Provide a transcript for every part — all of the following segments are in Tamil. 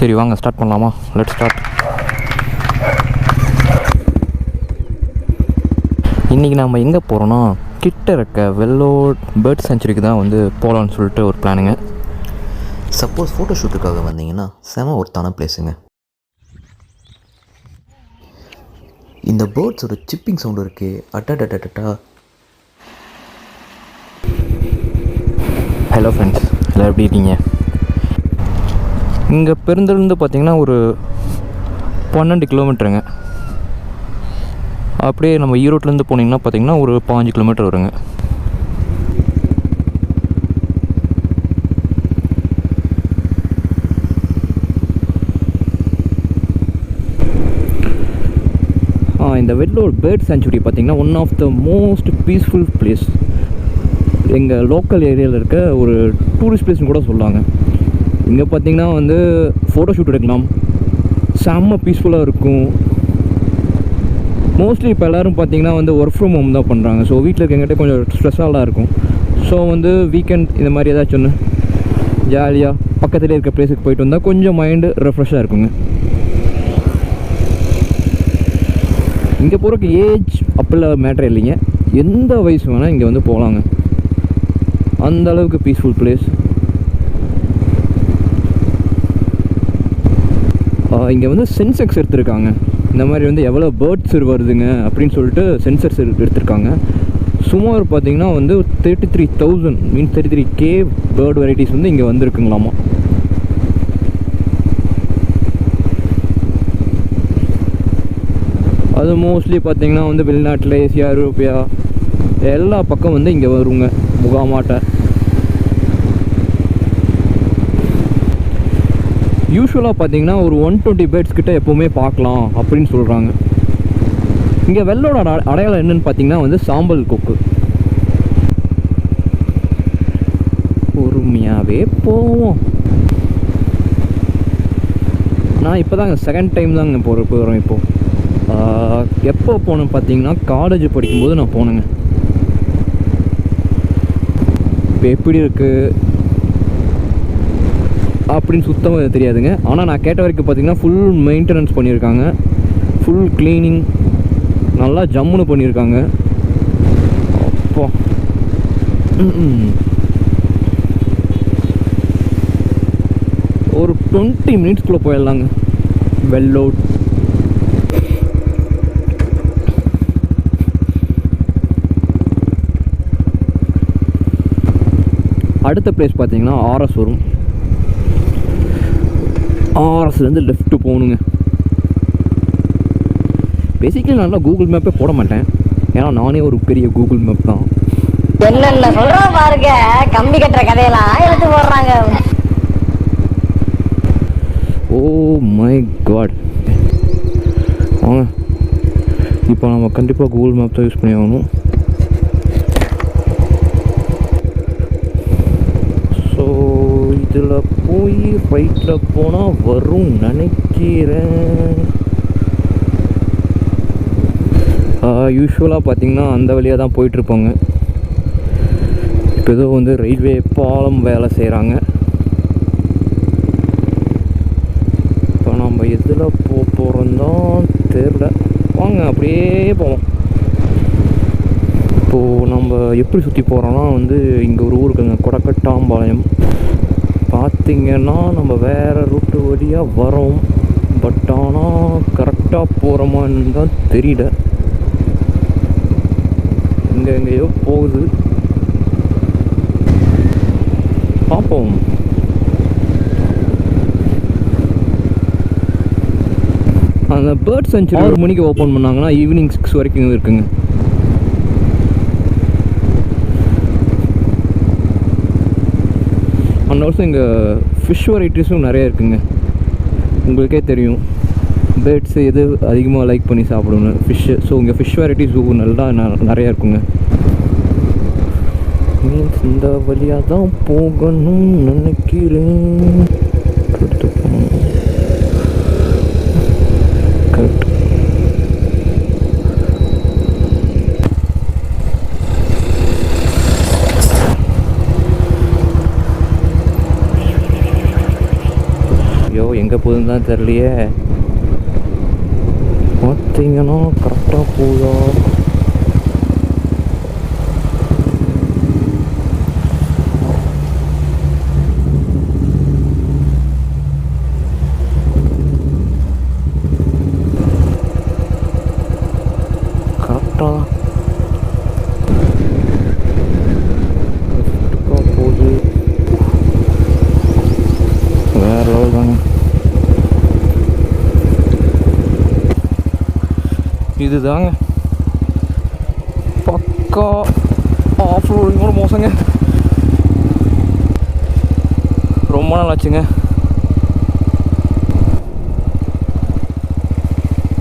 சரி வாங்க ஸ்டார்ட் பண்ணலாமா? Let's start. இன்றைக்கி நம்ம எங்கே போகிறோன்னா, கிட்ட இருக்க வெல்லோட் பேர்ட் சென்ச்சுரிக்கு தான் வந்து போகலான்னு சொல்லிட்டு ஒரு பிளானுங்க. சப்போஸ் ஃபோட்டோ ஷூட்டுக்காக வந்தீங்கன்னா செம ஒருத்தான பிளேஸுங்க. இந்த பேர்ட்ஸோட சிப்பிங் சவுண்டு இருக்கே, அட்டா. ஹலோ ஃப்ரெண்ட்ஸ், எல்லோரும் எப்படி இருக்கீங்க? இங்கே பெருந்தலேருந்து பார்த்திங்கன்னா ஒரு 12 கிலோமீட்டருங்க. அப்படியே நம்ம ஈரோட்லேருந்து போனீங்கன்னா பார்த்திங்கன்னா ஒரு 15 கிலோமீட்டர் வருங்க. இந்த வெல்லோட் பேர்ட் சென்ச்சுரி பார்த்திங்கன்னா one of the most peaceful place. எங்கள் லோக்கல் ஏரியாவில் இருக்க ஒரு டூரிஸ்ட் பிளேஸ்னு கூட சொல்லுவாங்க. இங்கே பார்த்திங்கன்னா வந்து ஃபோட்டோ ஷூட் எடுக்கலாம், செம்ம பீஸ்ஃபுல்லாக இருக்கும். மோஸ்ட்லி இப்போ எல்லோரும் பார்த்திங்கன்னா வந்து ஒர்க் ஃப்ரம் ஹோம் தான் பண்ணுறாங்க. ஸோ வீட்டில் இருக்கங்கிட்ட கொஞ்சம் ஸ்ட்ரெஸ்ஸாக இருக்கும். ஸோ வந்து வீக்கெண்ட் இந்த மாதிரி ஏதாச்சும் ஒன்று ஜாலியாக பக்கத்துலேயே இருக்க பிளேஸுக்கு போயிட்டு வந்தால் கொஞ்சம் மைண்டு ரெஃப்ரெஷ்ஷாக இருக்குங்க. இங்கே போகிறக்கு ஏஜ் அப்பெல்லாம் மேட்ரு இல்லைங்க, எந்த வயசு வேணால் இங்கே வந்து போகலாங்க. அந்த அளவுக்கு பீஸ்ஃபுல் பிளேஸ். இங்கே வந்து சென்செக்ஸ் எடுத்திருக்காங்க. இந்த மாதிரி வந்து எவ்வளோ பேர்ட்ஸ் வருதுங்க அப்படின்னு சொல்லிட்டு சென்சர்ஸ் எடுத்திருக்காங்க. சுமார் பார்த்திங்கன்னா வந்து 33,000 மீன்ஸ் 33K பேர்ட் வெரைட்டிஸ் வந்து இங்கே வந்துருக்குங்களாமா. அது மோஸ்ட்லி பார்த்திங்கன்னா வந்து வெளிநாட்டில் ஏசியா, யூரோப்பியா எல்லா பக்கம் வந்து இங்கே வருங்க முகாமாட்ட. யூஸ்வலாக பார்த்திங்கன்னா ஒரு 120 பேர்ட்ஸ் கிட்ட எப்போவுமே பார்க்கலாம் அப்படின்னு சொல்கிறாங்க. இங்கே வெல்லோட அடையாளம் என்னென்னு பார்த்திங்கன்னா வந்து சாம்பல் கொக்கு. பொறுமையாகவே போவோம். நான் இப்போ தாங்க செகண்ட் டைம் தாங்க போகிறோம். இப்போது எப்போ போனேன்னு பார்த்தீங்கன்னா காலேஜ் படிக்கும்போது நான் போனேங்க. இப்போ எப்படி இருக்குது அப்படின்னு சுத்தமாக தெரியாதுங்க. ஆனால் நான் கேட்ட வரைக்கும் பார்த்திங்கன்னா ஃபுல் மெயின்டெனன்ஸ் பண்ணியிருக்காங்க, ஃபுல் க்ளீனிங் நல்லா ஜம்முன்னு பண்ணியிருக்காங்க. அப்போ ஒரு 20 மினிட்ஸ்குள்ளே போயிடலாங்க வெல்லோட். அடுத்த பிளேஸ் பார்த்திங்கன்னா ஆர்எஸ் வரும். ஆர்எஸ்லேருந்து லெஃப்ட்டு போகணுங்க. பேசிக்கலி நல்லா கூகுள் மேப்பே போட மாட்டேன், ஏன்னா நானே ஒரு பெரிய கூகுள் மேப் தான். என்னென்ன சொல்கிறோம் பாருங்க, கம்பி கட்டுற கதையெல்லாம் எடுத்து போடுறாங்க. Oh my god. வாங்க இப்போ நம்ம கண்டிப்பாக கூகுள் மேப் தான் யூஸ் பண்ணி ஆகணும். இதில் போய் ரைட்டில் போனால் வரும் நினைக்கிறேன். யூஸ்வலாக பார்த்திங்கன்னா அந்த வழியாக தான் போயிட்டுருப்பாங்க. இப்போ ஏதோ வந்து ரயில்வே பாலம் வேலை செய்கிறாங்க. இப்போ நம்ம எதில் போகிறோம் தான் தெரில. வாங்க அப்படியே போவோம். இப்போது நம்ம எப்படி சுற்றி போகிறோன்னா வந்து இங்கே ஒரு ஊருக்குங்க, கொடக்கட்டாம்பாளையம். பார்த்திங்கன்னா நம்ம வேறு ரூட்டு வழியாக வரோம். பட் ஆனால் கரெக்டாக போகிறோமான்னு தான் தெரியல. இங்கே எங்கேயோ போகுது, பார்ப்போம். அந்த பேர்ட் சென்ச்சுரி 6 மணிக்கு ஓப்பன் பண்ணாங்கன்னா ஈவினிங் 6 வரைக்கும் இருக்குங்க. அண்ட் ஆல்சோ இங்கே ஃபிஷ் வெரைட்டிஸும் நிறைய இருக்குங்க. உங்களுக்கே தெரியும் பேர்ட்ஸு எது அதிகமாக லைக் பண்ணி சாப்பிடுங்க, ஃபிஷ்ஷு. ஸோ இங்கே ஃபிஷ் வெரைட்டிஸ் நல்லா நிறையா இருக்குங்க. மீன்ஸ் இந்த வழியாக தான் போகணும்னு நினைக்கிறேன். கரெக்ட். ஐயோ எங்கே போகுதுன்னு தான் தெரியலையே. பார்த்தீங்கன்னா கரெக்டாக போதா? கரெக்டாக போகுது. வேறு லெவல் தாங்க. இதுதாங்க பக்கா ஆஃப் ரோடிங்கோட மோசங்க. ரொம்ப நாள் ஆச்சுங்க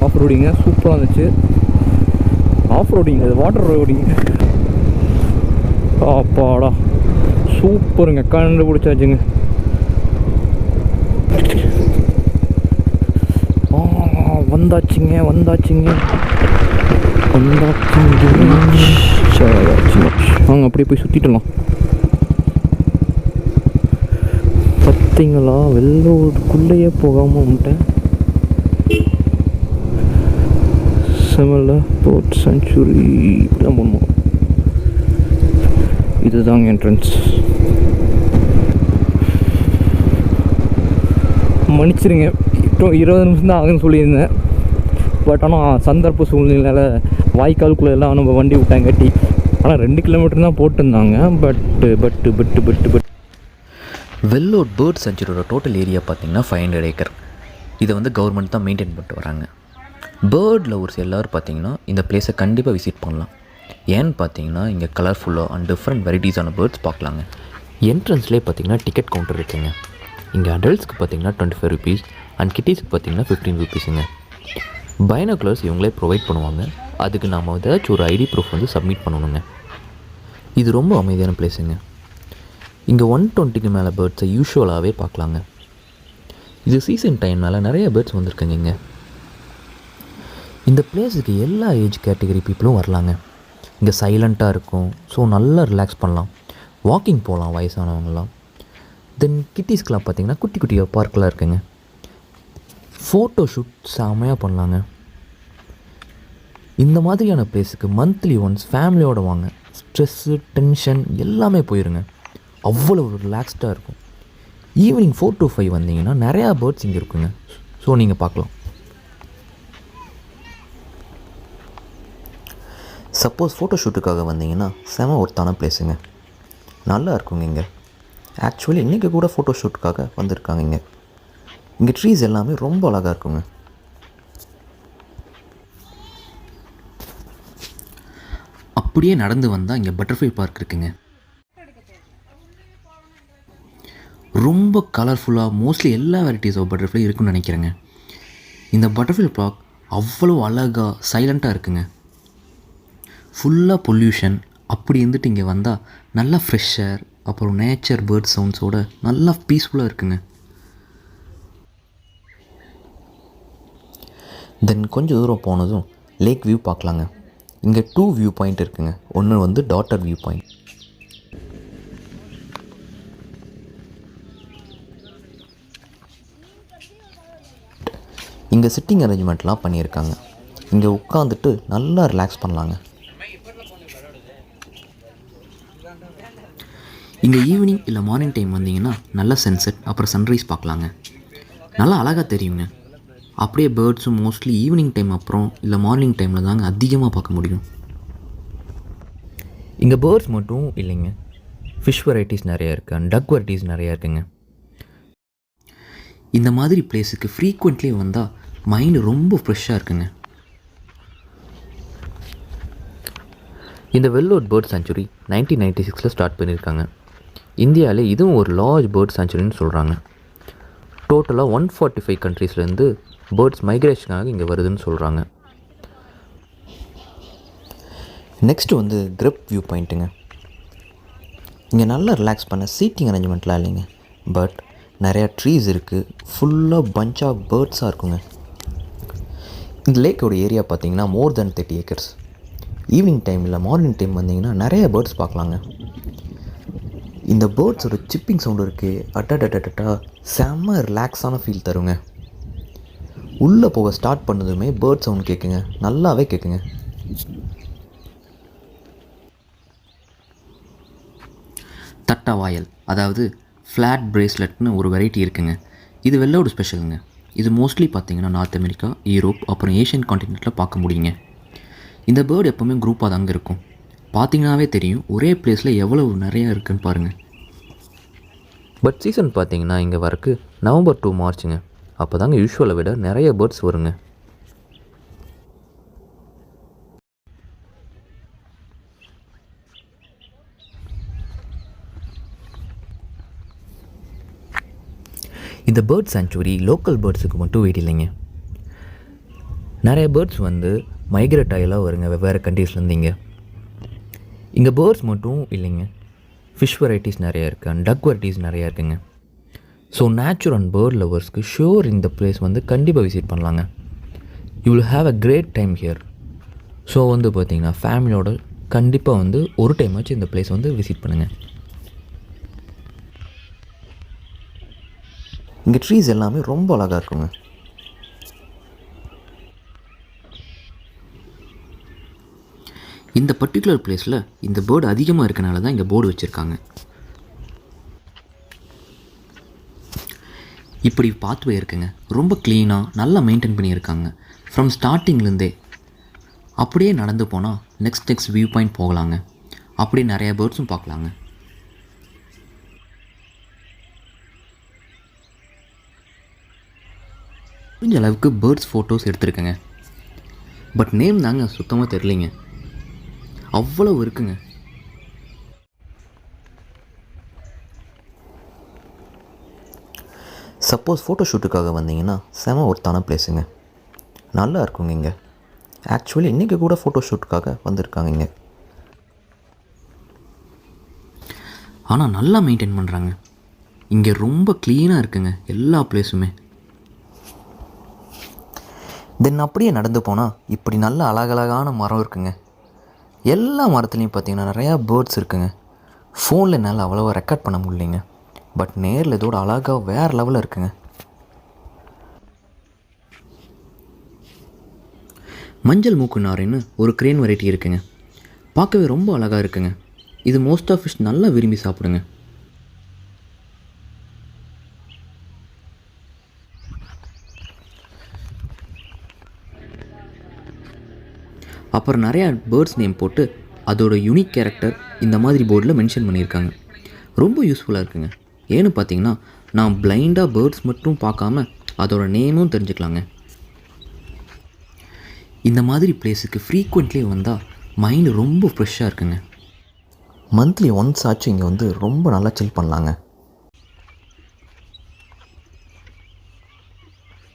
ஆஃப் ரோடிங்க. சூப்பராக இருந்துச்சு. ஆஃப் ரோடிங் அது வாட்டர் ரோடிங். அப்பாடா சூப்பருங்க. கண்டுபிடிச்சாச்சுங்க. வந்தாச்சுங்க வாங்க அப்படியே போய் சுற்றிட்டலாம். பார்த்தீங்களா வெள்ளோடுக்குள்ளேயே போகாமல் வந்துட்டேன். செமல்ல போர்ட் செஞ்சுரி இப்படிலாம் போகணும். இதுதாங்க என்ட்ரன்ஸ். மன்னிச்சிருங்க இப்போ 20 நிமிஷம் தான் ஆகுதுன்னு சொல்லியிருந்தேன். பட் ஆனால் சந்தர்ப்ப சூழ்நிலையில் வாய்க்காலுக்குள்ளே எல்லாம் நம்ம வண்டி விட்டாங்கட்டி. ஆனால் 2 கிலோமீட்டர் தான் போட்டிருந்தாங்க. பட் வெல்லோட் பேர்ட் செஞ்சுரியோட டோட்டல் ஏரியா பார்த்திங்கன்னா 500 ஏக்கர். இதை வந்து கவர்மெண்ட் தான் மெயின்டைன் பண்ணிட்டு வராங்க. பேர்ட் லவர்ஸ் எல்லோரும் பார்த்திங்கன்னா இந்த பிளேஸை கண்டிப்பாக விசிட் பண்ணலாம். ஏன்னு பார்த்தீங்கன்னா இங்கே கலர்ஃபுல்லாக அண்ட் டிஃப்ரெண்ட் வெரைட்டிஸான பேர்ட்ஸ் பார்க்கலாங்க. என்ட்ரன்ஸ்லேயே பார்த்திங்கன்னா டிக்கெட் கவுண்டர் இருக்குங்க. இங்கே அடல்ட்ஸ்க்கு பார்த்திங்கன்னா 25 ருபீஸ் அண்ட் கிட்டீஸ்க்கு பார்த்திங்கன்னா 15 ருபீஸுங்க. பைனாகுலர்ஸ் இவங்களே ப்ரொவைட் பண்ணுவாங்க. அதுக்கு நாம் ஏதாச்சும் ஒரு ஐடி ப்ரூஃப் வந்து சப்மிட் பண்ணணுங்க. இது ரொம்ப அமைதியான பிளேஸுங்க. இங்கே 120க்கு மேலே பேர்ட்ஸை யூஷுவலாகவே பார்க்கலாங்க. இது சீசன் டைம்னால நிறைய பேர்ட்ஸ் வந்திருக்குங்க. இங்கே இந்த பிளேஸுக்கு எல்லா ஏஜ் கேட்டகரி பீப்புளும் வரலாங்க. இங்கே சைலண்ட்டாக இருக்கும். ஸோ நல்லா ரிலாக்ஸ் பண்ணலாம். வாக்கிங் போகலாம் வயசானவங்களாம். தென் கிட்டீஸ்க்கெலாம் பார்த்திங்கன்னா குட்டி குட்டியாக பார்க்கெலாம் இருக்குங்க. ஃபோட்டோ ஷூட் செமையாக பண்ணலாங்க. இந்த மாதிரியான பிளேஸுக்கு மந்த்லி ஒன்ஸ் ஃபேமிலியோடு வாங்க. ஸ்ட்ரெஸ்ஸு டென்ஷன் எல்லாமே போயிருங்க. அவ்வளோ ரிலாக்ஸ்டாக இருக்கும். ஈவினிங் 4 to 5 வந்தீங்கன்னா நிறையா பேர்ட்ஸ் இங்கே இருக்குங்க. ஸோ நீங்கள் பார்க்கலாம். சப்போஸ் ஃபோட்டோ ஷூட்டுக்காக வந்தீங்கன்னா செம ஒர்த்தான பிளேஸுங்க. நல்லா இருக்குங்க. இங்கே ஆக்சுவலி இன்றைக்கி கூட ஃபோட்டோ ஷூட்டுக்காக வந்திருக்காங்க. இங்கே ட்ரீஸ் எல்லாமே ரொம்ப அழகாக இருக்குங்க. அப்படியே நடந்து வந்தால் இங்கே பட்டர்ஃப்ளை பார்க் இருக்குங்க. ரொம்ப கலர்ஃபுல்லாக மோஸ்ட்லி எல்லா வெரைட்டிஸ் ஆஃப் பட்டர்ஃப்ளை இருக்குன்னு நினைக்கிறேங்க. இந்த பட்டர்ஃப்ளை பார்க் அவ்வளோ அழகாக சைலண்ட்டாக இருக்குங்க. ஃபுல்லாக பொல்யூஷன் அப்படி இருந்துட்டு இங்கே வந்தால் நல்லா ஃப்ரெஷ் ஏர் அப்புறம் நேச்சர் பேர்ட் சவுண்ட்ஸோடு நல்லா பீஸ்ஃபுல்லாக இருக்குங்க. தென் கொஞ்சம் தூரம் போனதும் லேக் வியூ பார்க்கலாங்க. இங்கே 2 வியூ பாயிண்ட் இருக்குங்க. ஒன்று வந்து டாட்டர் வியூ பாயிண்ட். இங்கே சிட்டிங் அரேஞ்ச்மெண்ட்லாம் பண்ணியிருக்காங்க. இங்கே உட்காந்துட்டு நல்லா ரிலாக்ஸ் பண்ணலாங்க. இங்கே ஈவினிங் இல்லை மார்னிங் டைம் வந்தீங்கன்னா நல்லா சன்செட் அப்புறம் சன்ரைஸ் பார்க்கலாங்க. நல்லா அழகாக தெரியுங்க. அப்படியே பேர்ட்ஸும் மோஸ்ட்லி ஈவினிங் டைம் அப்புறம் இல்லை மார்னிங் டைமில் தாங்க அதிகமாக பார்க்க முடியும். இங்கே பேர்ட்ஸ் மட்டும் இல்லைங்க, ஃபிஷ் வெரைட்டிஸ் நிறையா இருக்குது அண்ட் டக் வெரைட்டிஸ் நிறையா இருக்குங்க. இந்த மாதிரி பிளேஸுக்கு ஃப்ரீக்வெண்ட்லி வந்தால் மைண்டு ரொம்ப ஃப்ரெஷ்ஷாக இருக்குங்க. இந்த வெல்லோட் பேர்ட் சாங்சுரி 1996 ஸ்டார்ட் பண்ணியிருக்காங்க. இந்தியாவிலே இதுவும் ஒரு லார்ஜ் பேர்ட் சாங்சுரின்னு சொல்கிறாங்க. டோட்டலாக 145 கண்ட்ரீஸ்லேருந்து பேர்ட்ஸ் மைக்ரேஷனாக இங்கே வருதுன்னு சொல்கிறாங்க. நெக்ஸ்ட்டு வந்து கிரப் வியூ பாயிண்ட்டுங்க. இங்கே நல்லா ரிலாக்ஸ் பண்ண சீட்டிங் அரேஞ்ச்மெண்ட்லாம் இல்லைங்க. பட் நிறையா ட்ரீஸ் இருக்குது. ஃபுல்லாக பஞ்ச் ஆஃப் பேர்ட்ஸாக இருக்குங்க. இந்த லேக்கோட ஏரியா பார்த்திங்கன்னா மோர் தென் 30 ஏக்கர்ஸ். ஈவினிங் டைம் இல்லை மார்னிங் டைம் வந்தீங்கன்னா நிறைய பேர்ட்ஸ் பார்க்கலாங்க. இந்த பேர்ட்ஸோட சிப்பிங் சவுண்டு இருக்குது, அட்டா செம்ம ரிலாக்ஸான ஃபீல் தருங்க. உள்ளே போக ஸ்டார்ட் பண்ணதுமே பேர்ட் சவுண்ட் கேட்குங்க, நல்லாவே கேட்குங்க. தட்டவாயல், அதாவது ஃப்ளாட் பிரேஸ்லெட்னு ஒரு வெரைட்டி இருக்குங்க. இது வெள்ளோடு ஸ்பெஷலுங்க. இது மோஸ்ட்லி பார்த்திங்கன்னா நார்த் அமெரிக்கா, யூரோப், அப்புறம் ஏஷியன் கான்டினென்ட்டில் பார்க்க முடியுங்க. இந்த பேர்டு எப்போவுமே குரூப்பாக தாங்க இருக்கும். பார்த்திங்கனாவே தெரியும் ஒரே பிளேஸில் எவ்வளவு நிறையா இருக்குதுன்னு பாருங்கள். பட் சீசன் பார்த்திங்கன்னா இங்கே வரக்கு November to March. அப்போ தாங்க யூஸ்வலை விட நிறைய பேர்ட்ஸ் வருங்க. இந்த பேர்ட் சாங்சுவரி லோக்கல் பேர்ட்ஸுக்கு மட்டும் வெயிட் இல்லைங்க. நிறைய பேர்ட்ஸ் வந்து மைக்ரேட் ஆகலாம் வருங்க வெவ்வேறு கண்ட்ரீஸ்லேருந்து. இங்கே பேர்ட்ஸ் மட்டும் இல்லைங்க, ஃபிஷ் வெரைட்டிஸ் நிறையா இருக்குது அண்ட் டக் வெரைட்டிஸ் நிறையா இருக்குங்க. ஸோ நேச்சுரல் அண்ட் பேர்ட் லவர்ஸ்க்கு ஷூர் இந்த பிளேஸ் வந்து கண்டிப்பாக விசிட் பண்ணலாங்க. You will have a great time here. So வந்து பார்த்திங்கன்னா ஃபேமிலியோட கண்டிப்பாக வந்து ஒரு டைம் ஆச்சு இந்த பிளேஸ் வந்து விசிட் பண்ணுங்கள். இங்கே ட்ரீஸ் எல்லாமே ரொம்ப அழகாக இருக்குங்க. இந்த பர்டிகுலர் பிளேஸில் இந்த பேர்டு அதிகமாக இருக்கனால தான் இங்கே போர்டு வச்சுருக்காங்க. இப்படி பாத்வே இருக்குங்க, ரொம்ப க்ளீனாக நல்லா மெயின்டைன் பண்ணியிருக்காங்க. ஃப்ரம் ஸ்டார்டிங்லேருந்தே அப்படியே நடந்து போனால் நெக்ஸ்ட் வியூ பாயிண்ட் போகலாங்க. அப்படியே நிறையா பேர்ட்ஸும் பார்க்கலாங்க. முடிஞ்ச அளவுக்கு பேர்ட்ஸ் ஃபோட்டோஸ் எடுத்துருக்கேங்க. பட் நேம் தாங்க சுத்தமாக தெரியலிங்க, அவ்வளோ இருக்குங்க. சப்போஸ் ஃபோட்டோ ஷூட்டுக்காக வந்தீங்கன்னா செம ஒர்த்தான பிளேஸுங்க, நல்லா இருக்குங்க. இங்கே ஆக்சுவலி இன்றைக்கி கூட ஃபோட்டோ ஷூட்டுக்காக வந்திருக்காங்க இங்கே. ஆனால் நல்லா மெயின்டைன் பண்ணுறாங்க. இங்கே ரொம்ப க்ளீனாக இருக்குங்க எல்லா பிளேஸுமே. தென் அப்படியே நடந்து போனால் இப்படி நல்ல அழகழகான மரம் இருக்குங்க. எல்லா மரத்துலேயும் பார்த்திங்கன்னா நிறையா பேர்ட்ஸ் இருக்குங்க. ஃபோனில் என்னால் அவ்வளோவா ரெக்கார்ட் பண்ண முடியலைங்க, பட் நேரில் இதோட அழகாக வேறு லெவலில் இருக்குங்க. மஞ்சள் மூக்கு நாரைன்னு ஒரு கிரேன் வெரைட்டி இருக்குங்க. பார்க்கவே ரொம்ப அழகாக இருக்குங்க. இது மோஸ்ட் ஆஃப் ஃபிஷ் நல்லா விரும்பி சாப்பிடுங்க. அப்புறம் நிறையா பேர்ட்ஸ் நேம் போட்டு அதோட யூனிக் கேரக்டர் இந்த மாதிரி போர்டில் மென்ஷன் பண்ணியிருக்காங்க. ரொம்ப யூஸ்ஃபுல்லாக இருக்குங்க. ஏன்னு பார்த்தீங்கன்னா நான் பிளைண்டாக பேர்ட்ஸ் மட்டும் பார்க்காம அதோட நேமும் தெரிஞ்சுக்கலாங்க. இந்த மாதிரி பிளேஸுக்கு ஃப்ரீக்வெண்ட்லி வந்தால் மைண்டு ரொம்ப ஃப்ரெஷ்ஷாக இருக்குங்க. மந்த்லி ஒன்ஸ் ஆச்சும் இங்கே வந்து ரொம்ப நல்லா சில் பண்ணலாங்க.